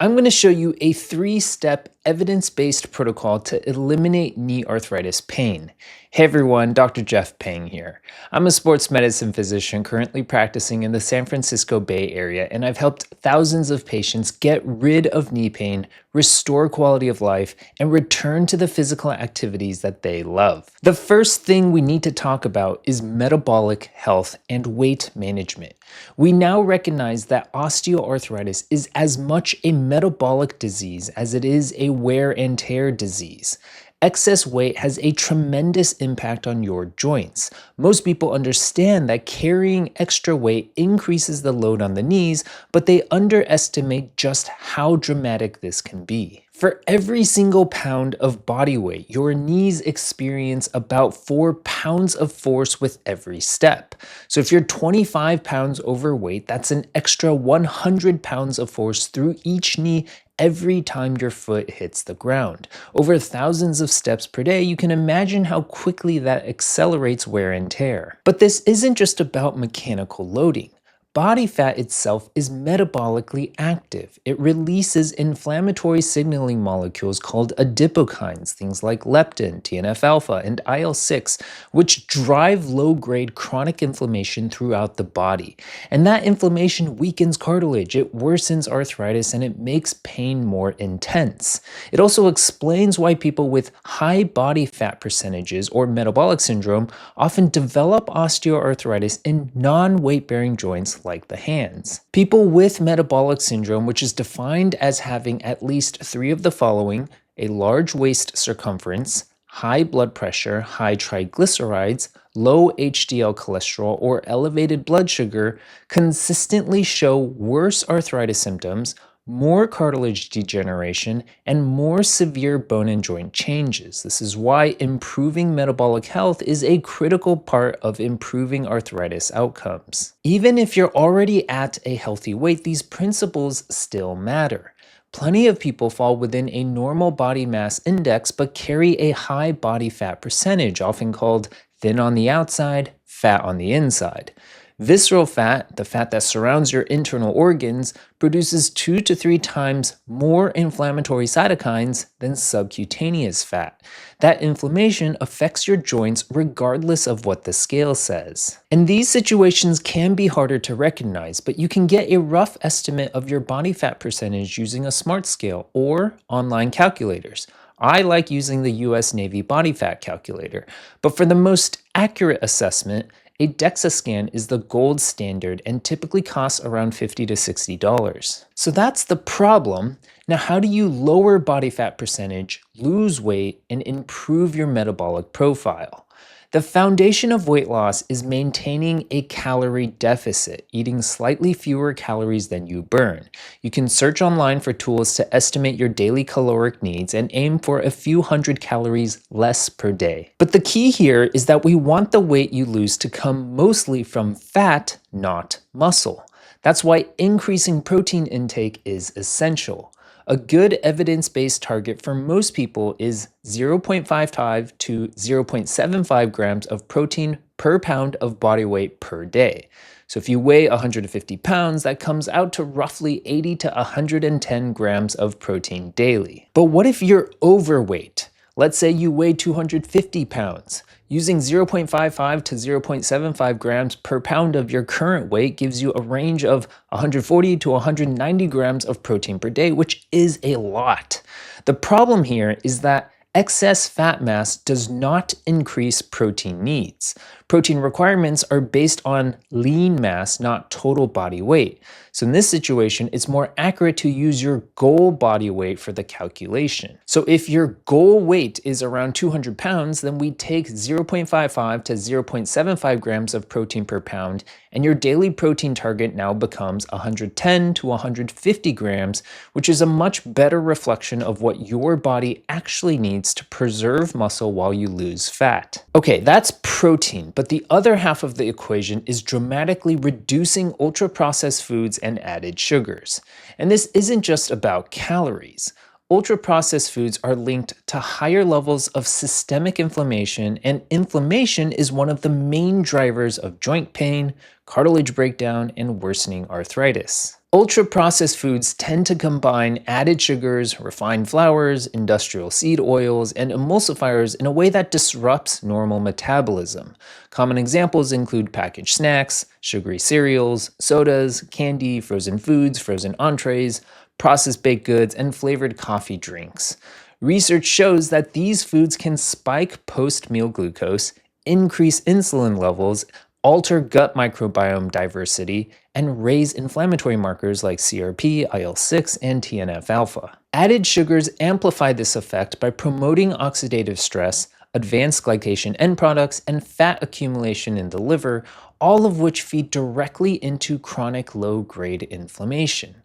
I'm going to show you a 3-step evidence-based protocol to eliminate knee arthritis pain. Hey everyone, Dr. Jeff Pang here. I'm a sports medicine physician currently practicing in the San Francisco Bay Area, and I've helped thousands of patients get rid of knee pain, restore quality of life, and return to the physical activities that they love. The first thing we need to talk about is metabolic health and weight management. We now recognize that osteoarthritis is as much a metabolic disease as it is a wear and tear disease. Excess weight has a tremendous impact on your joints. Most people understand that carrying extra weight increases the load on the knees, but they underestimate just how dramatic this can be. For every single pound of body weight, your knees experience about 4 pounds of force with every step. So if you're 25 pounds overweight, that's an extra 100 pounds of force through each knee every time your foot hits the ground. Over thousands of steps per day, you can imagine how quickly that accelerates wear and tear. But this isn't just about mechanical loading. Body fat itself is metabolically active. It releases inflammatory signaling molecules called adipokines, things like leptin, TNF-alpha, and IL-6, which drive low-grade chronic inflammation throughout the body. And that inflammation weakens cartilage, it worsens arthritis, and it makes pain more intense. It also explains why people with high body fat percentages or metabolic syndrome often develop osteoarthritis in non-weight-bearing joints like the hands. People with metabolic syndrome, which is defined as having at least 3 of the following: a large waist circumference, high blood pressure, high triglycerides, low HDL cholesterol, or elevated blood sugar, consistently show worse arthritis symptoms, more cartilage degeneration, and more severe bone and joint changes. This is why improving metabolic health is a critical part of improving arthritis outcomes. Even if you're already at a healthy weight, these principles still matter. Plenty of people fall within a normal body mass index but carry a high body fat percentage, often called thin on the outside, fat on the inside. Visceral fat, the fat that surrounds your internal organs, produces 2 to 3 times more inflammatory cytokines than subcutaneous fat. That inflammation affects your joints regardless of what the scale says. And these situations can be harder to recognize, but you can get a rough estimate of your body fat percentage using a smart scale or online calculators. I like using the US Navy body fat calculator, but for the most accurate assessment, a DEXA scan is the gold standard and typically costs around $50 to $60. So that's the problem. Now, how do you lower body fat percentage, lose weight, and improve your metabolic profile? The foundation of weight loss is maintaining a calorie deficit, eating slightly fewer calories than you burn. You can search online for tools to estimate your daily caloric needs and aim for a few hundred calories less per day. But the key here is that we want the weight you lose to come mostly from fat, not muscle. That's why increasing protein intake is essential. A good evidence-based target for most people is 0.55 to 0.75 grams of protein per pound of body weight per day. So if you weigh 150 pounds, that comes out to roughly 80 to 110 grams of protein daily. But what if you're overweight? Let's say you weigh 250 pounds. Using 0.55 to 0.75 grams per pound of your current weight gives you a range of 140 to 190 grams of protein per day, which is a lot. The problem here is that excess fat mass does not increase protein needs. Protein requirements are based on lean mass, not total body weight. So in this situation, it's more accurate to use your goal body weight for the calculation. So if your goal weight is around 200 pounds, then we take 0.55 to 0.75 grams of protein per pound, and your daily protein target now becomes 110 to 150 grams, which is a much better reflection of what your body actually needs to preserve muscle while you lose fat. Okay, that's protein, but the other half of the equation is dramatically reducing ultra-processed foods and added sugars. And this isn't just about calories. Ultra-processed foods are linked to higher levels of systemic inflammation, and inflammation is one of the main drivers of joint pain, cartilage breakdown, and worsening arthritis. Ultra-processed foods tend to combine added sugars, refined flours, industrial seed oils, and emulsifiers in a way that disrupts normal metabolism. Common examples include packaged snacks, sugary cereals, sodas, candy, frozen foods, frozen entrees, processed baked goods, and flavored coffee drinks. Research shows that these foods can spike post-meal glucose, increase insulin levels, alter gut microbiome diversity, and raise inflammatory markers like CRP, IL-6, and TNF-alpha. Added sugars amplify this effect by promoting oxidative stress, advanced glycation end products, and fat accumulation in the liver, all of which feed directly into chronic low-grade inflammation.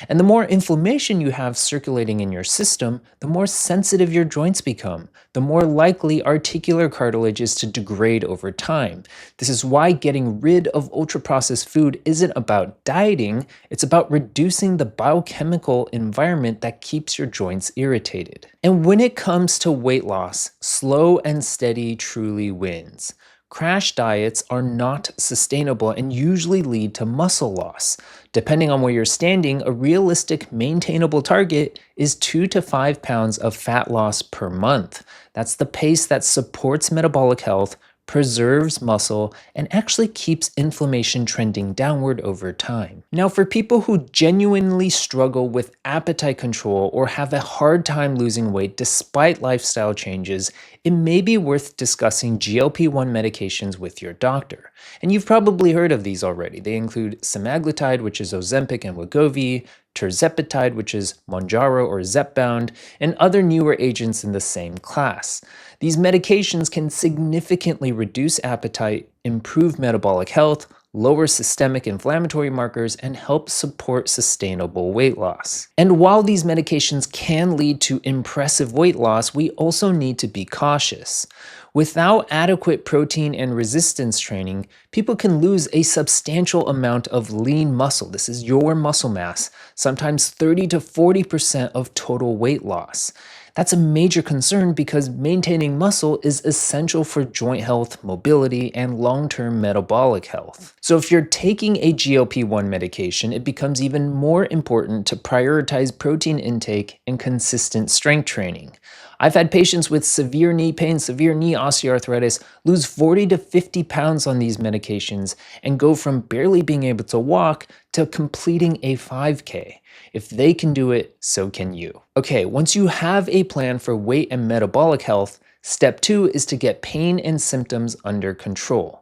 And the more inflammation you have circulating in your system, the more sensitive your joints become, the more likely articular cartilage is to degrade over time. This is why getting rid of ultra-processed food isn't about dieting, it's about reducing the biochemical environment that keeps your joints irritated. And when it comes to weight loss, slow and steady truly wins. Crash diets are not sustainable and usually lead to muscle loss. Depending on where you're standing, a realistic maintainable target is 2 to 5 pounds of fat loss per month. That's the pace that supports metabolic health, preserves muscle, and actually keeps inflammation trending downward over time. Now, for people who genuinely struggle with appetite control or have a hard time losing weight despite lifestyle changes, it may be worth discussing GLP-1 medications with your doctor. And you've probably heard of these already. They include semaglutide, which is Ozempic and Wegovy, tirzepatide, which is Mounjaro or Zepbound, and other newer agents in the same class. These medications can significantly reduce appetite, improve metabolic health, lower systemic inflammatory markers, and help support sustainable weight loss. And while these medications can lead to impressive weight loss, we also need to be cautious. Without adequate protein and resistance training, people can lose a substantial amount of lean muscle. This is your muscle mass, sometimes 30 to 40% of total weight loss. That's a major concern because maintaining muscle is essential for joint health, mobility, and long-term metabolic health. So if you're taking a GLP-1 medication, it becomes even more important to prioritize protein intake and consistent strength training. I've had patients with severe knee pain, severe knee osteoarthritis, lose 40 to 50 pounds on these medications and go from barely being able to walk to completing a 5K. If they can do it, so can you. Okay, once you have a plan for weight and metabolic health, step 2 is to get pain and symptoms under control.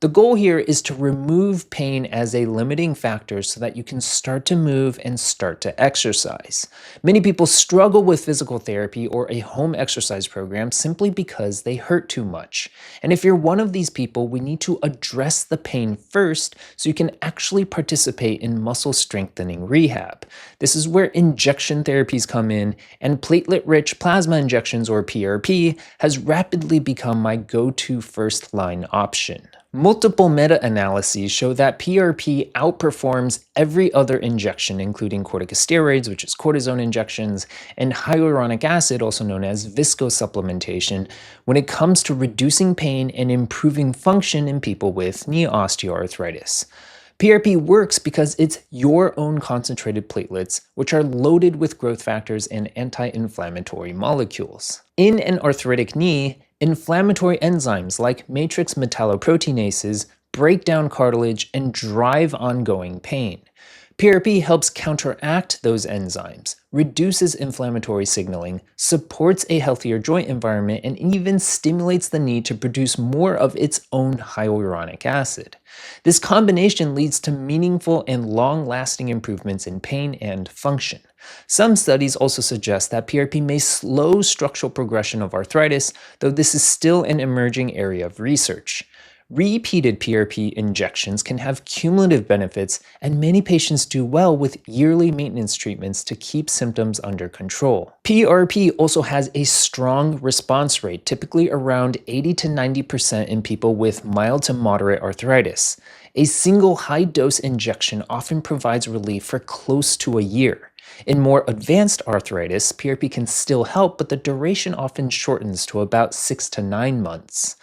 The goal here is to remove pain as a limiting factor so that you can start to move and start to exercise. Many people struggle with physical therapy or a home exercise program simply because they hurt too much. And if you're one of these people, we need to address the pain first so you can actually participate in muscle strengthening rehab. This is where injection therapies come in, and platelet-rich plasma injections, or PRP, has rapidly become my go-to first-line option. Multiple meta-analyses show that PRP outperforms every other injection, including corticosteroids, which is cortisone injections, and hyaluronic acid, also known as viscosupplementation, when it comes to reducing pain and improving function in people with knee osteoarthritis. PRP works because it's your own concentrated platelets, which are loaded with growth factors and anti-inflammatory molecules. In an arthritic knee, inflammatory enzymes like matrix metalloproteinases break down cartilage and drive ongoing pain. PRP helps counteract those enzymes, reduces inflammatory signaling, supports a healthier joint environment, and even stimulates the knee to produce more of its own hyaluronic acid. This combination leads to meaningful and long-lasting improvements in pain and function. Some studies also suggest that PRP may slow structural progression of arthritis, though this is still an emerging area of research. Repeated PRP injections can have cumulative benefits, and many patients do well with yearly maintenance treatments to keep symptoms under control. PRP also has a strong response rate, typically around 80 to 90% in people with mild to moderate arthritis. A single high-dose injection often provides relief for close to a year. In more advanced arthritis, PRP can still help, but the duration often shortens to about 6 to 9 months.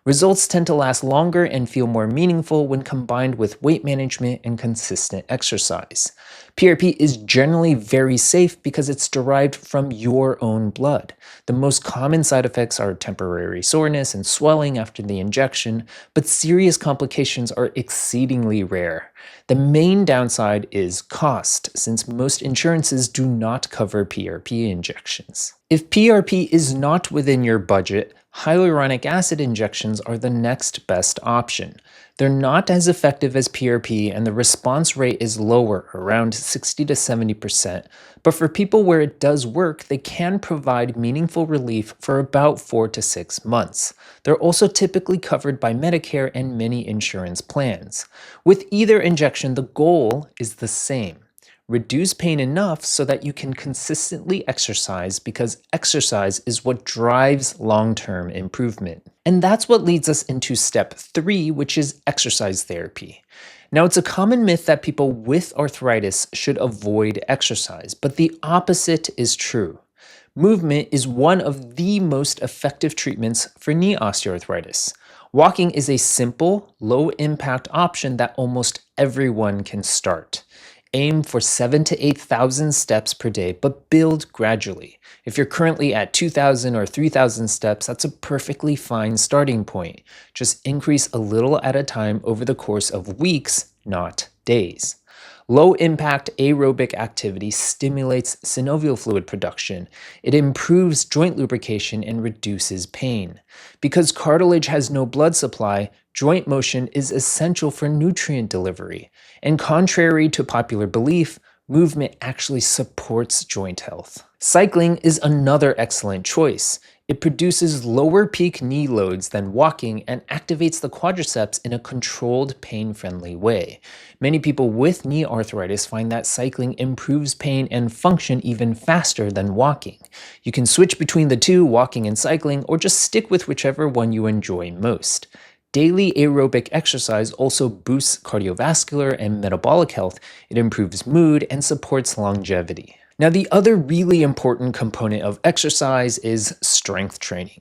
Results tend to last longer and feel more meaningful when combined with weight management and consistent exercise. PRP is generally very safe because it's derived from your own blood. The most common side effects are temporary soreness and swelling after the injection, but serious complications are exceedingly rare. The main downside is cost, since most insurances do not cover PRP injections. If PRP is not within your budget, hyaluronic acid injections are the next best option. They're not as effective as PRP, and the response rate is lower, around 60 to 70%, but for people where it does work, they can provide meaningful relief for about 4 to 6 months. They're also typically covered by Medicare and many insurance plans. With either injection, the goal is the same. Reduce pain enough so that you can consistently exercise, because exercise is what drives long-term improvement. And that's what leads us into step 3, which is exercise therapy. Now, it's a common myth that people with arthritis should avoid exercise, but the opposite is true. Movement is one of the most effective treatments for knee osteoarthritis. Walking is a simple, low-impact option that almost everyone can start. Aim for 7,000 to 8,000 steps per day, but build gradually. If you're currently at 2,000 or 3,000 steps, that's a perfectly fine starting point. Just increase a little at a time over the course of weeks, not days. Low-impact aerobic activity stimulates synovial fluid production. It improves joint lubrication and reduces pain. Because cartilage has no blood supply, joint motion is essential for nutrient delivery. And contrary to popular belief, movement actually supports joint health. Cycling is another excellent choice. It produces lower peak knee loads than walking and activates the quadriceps in a controlled, pain-friendly way. Many people with knee arthritis find that cycling improves pain and function even faster than walking. You can switch between the two, walking and cycling, or just stick with whichever one you enjoy most. Daily aerobic exercise also boosts cardiovascular and metabolic health. It improves mood and supports longevity. Now, the other really important component of exercise is strength training.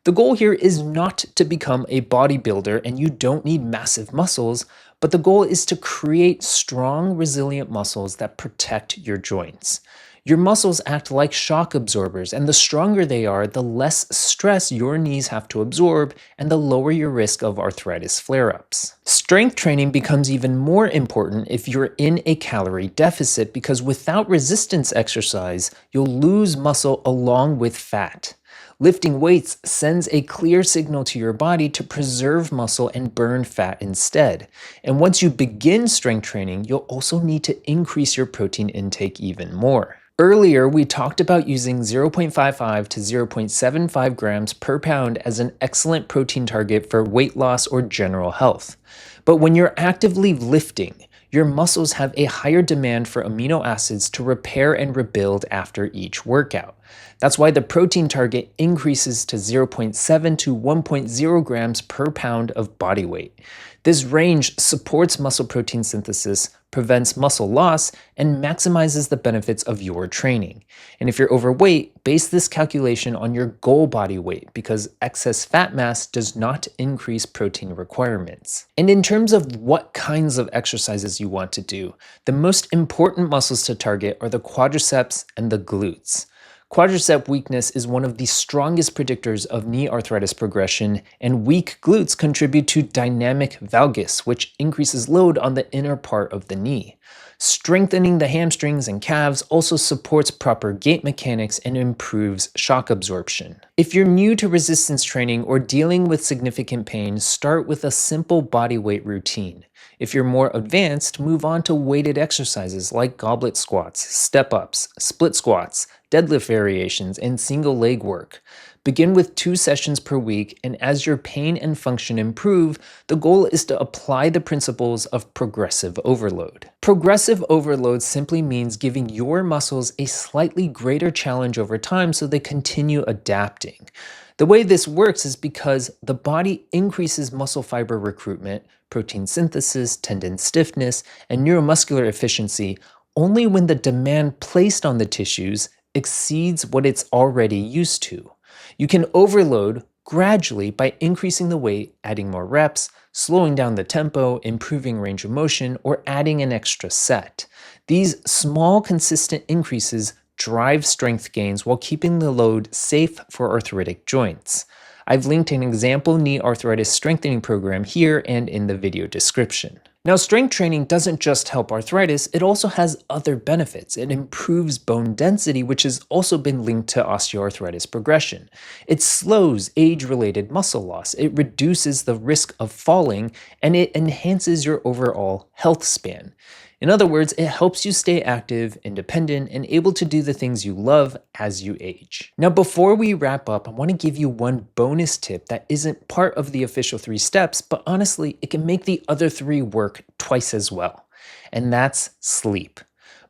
The goal here is not to become a bodybuilder, and you don't need massive muscles, but the goal is to create strong, resilient muscles that protect your joints. Your muscles act like shock absorbers, and the stronger they are, the less stress your knees have to absorb, and the lower your risk of arthritis flare-ups. Strength training becomes even more important if you're in a calorie deficit, because without resistance exercise, you'll lose muscle along with fat. Lifting weights sends a clear signal to your body to preserve muscle and burn fat instead. And once you begin strength training, you'll also need to increase your protein intake even more. Earlier, we talked about using 0.55 to 0.75 grams per pound as an excellent protein target for weight loss or general health. But when you're actively lifting, your muscles have a higher demand for amino acids to repair and rebuild after each workout. That's why the protein target increases to 0.7 to 1.0 grams per pound of body weight. This range supports muscle protein synthesis, prevents muscle loss, and maximizes the benefits of your training. And if you're overweight, base this calculation on your goal body weight, because excess fat mass does not increase protein requirements. And in terms of what kinds of exercises you want to do, the most important muscles to target are the quadriceps and the glutes. Quadricep weakness is one of the strongest predictors of knee arthritis progression, and weak glutes contribute to dynamic valgus, which increases load on the inner part of the knee. Strengthening the hamstrings and calves also supports proper gait mechanics and improves shock absorption. If you're new to resistance training or dealing with significant pain, start with a simple bodyweight routine. If you're more advanced, move on to weighted exercises like goblet squats, step-ups, split squats, deadlift variations, and single leg work. Begin with 2 sessions per week, and as your pain and function improve, the goal is to apply the principles of progressive overload. Progressive overload simply means giving your muscles a slightly greater challenge over time so they continue adapting. The way this works is because the body increases muscle fiber recruitment, protein synthesis, tendon stiffness, and neuromuscular efficiency only when the demand placed on the tissues exceeds what it's already used to. You can overload gradually by increasing the weight, adding more reps, slowing down the tempo, improving range of motion, or adding an extra set. These small, consistent increases drive strength gains while keeping the load safe for arthritic joints. I've linked an example knee arthritis strengthening program here and in the video description. Now, strength training doesn't just help arthritis, it also has other benefits. It improves bone density, which has also been linked to osteoarthritis progression. It slows age-related muscle loss, it reduces the risk of falling, and it enhances your overall health span. In other words, it helps you stay active, independent, and able to do the things you love as you age. Now, before we wrap up, I want to give you one bonus tip that isn't part of the official 3 steps, but honestly, it can make the other 3 work twice as well. And that's sleep.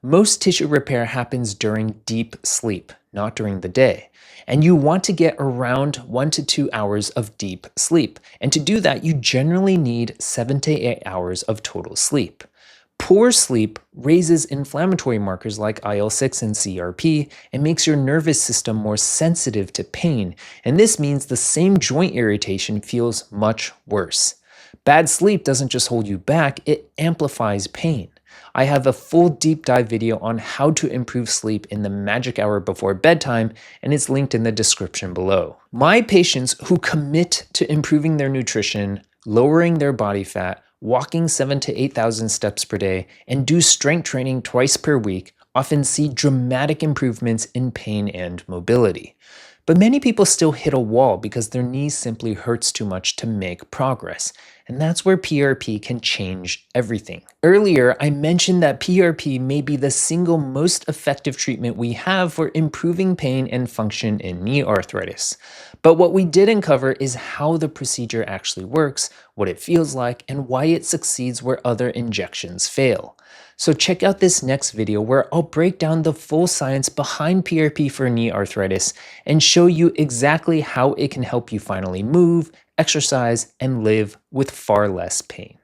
Most tissue repair happens during deep sleep, not during the day. And you want to get around 1 to 2 hours of deep sleep. And to do that, you generally need 7 to 8 hours of total sleep. Poor sleep raises inflammatory markers like IL-6 and CRP and makes your nervous system more sensitive to pain, and this means the same joint irritation feels much worse. Bad sleep doesn't just hold you back, it amplifies pain. I have a full deep dive video on how to improve sleep in the magic hour before bedtime, and it's linked in the description below. My patients who commit to improving their nutrition, lowering their body fat, walking 7,000 to 8,000 steps per day, and do strength training twice per week often see dramatic improvements in pain and mobility. But many people still hit a wall because their knee simply hurts too much to make progress, and that's where PRP can change everything. Earlier, I mentioned that PRP may be the single most effective treatment we have for improving pain and function in knee arthritis. But what we didn't cover is how the procedure actually works, what it feels like, and why it succeeds where other injections fail. So check out this next video where I'll break down the full science behind PRP for knee arthritis and show you exactly how it can help you finally move, exercise, and live with far less pain.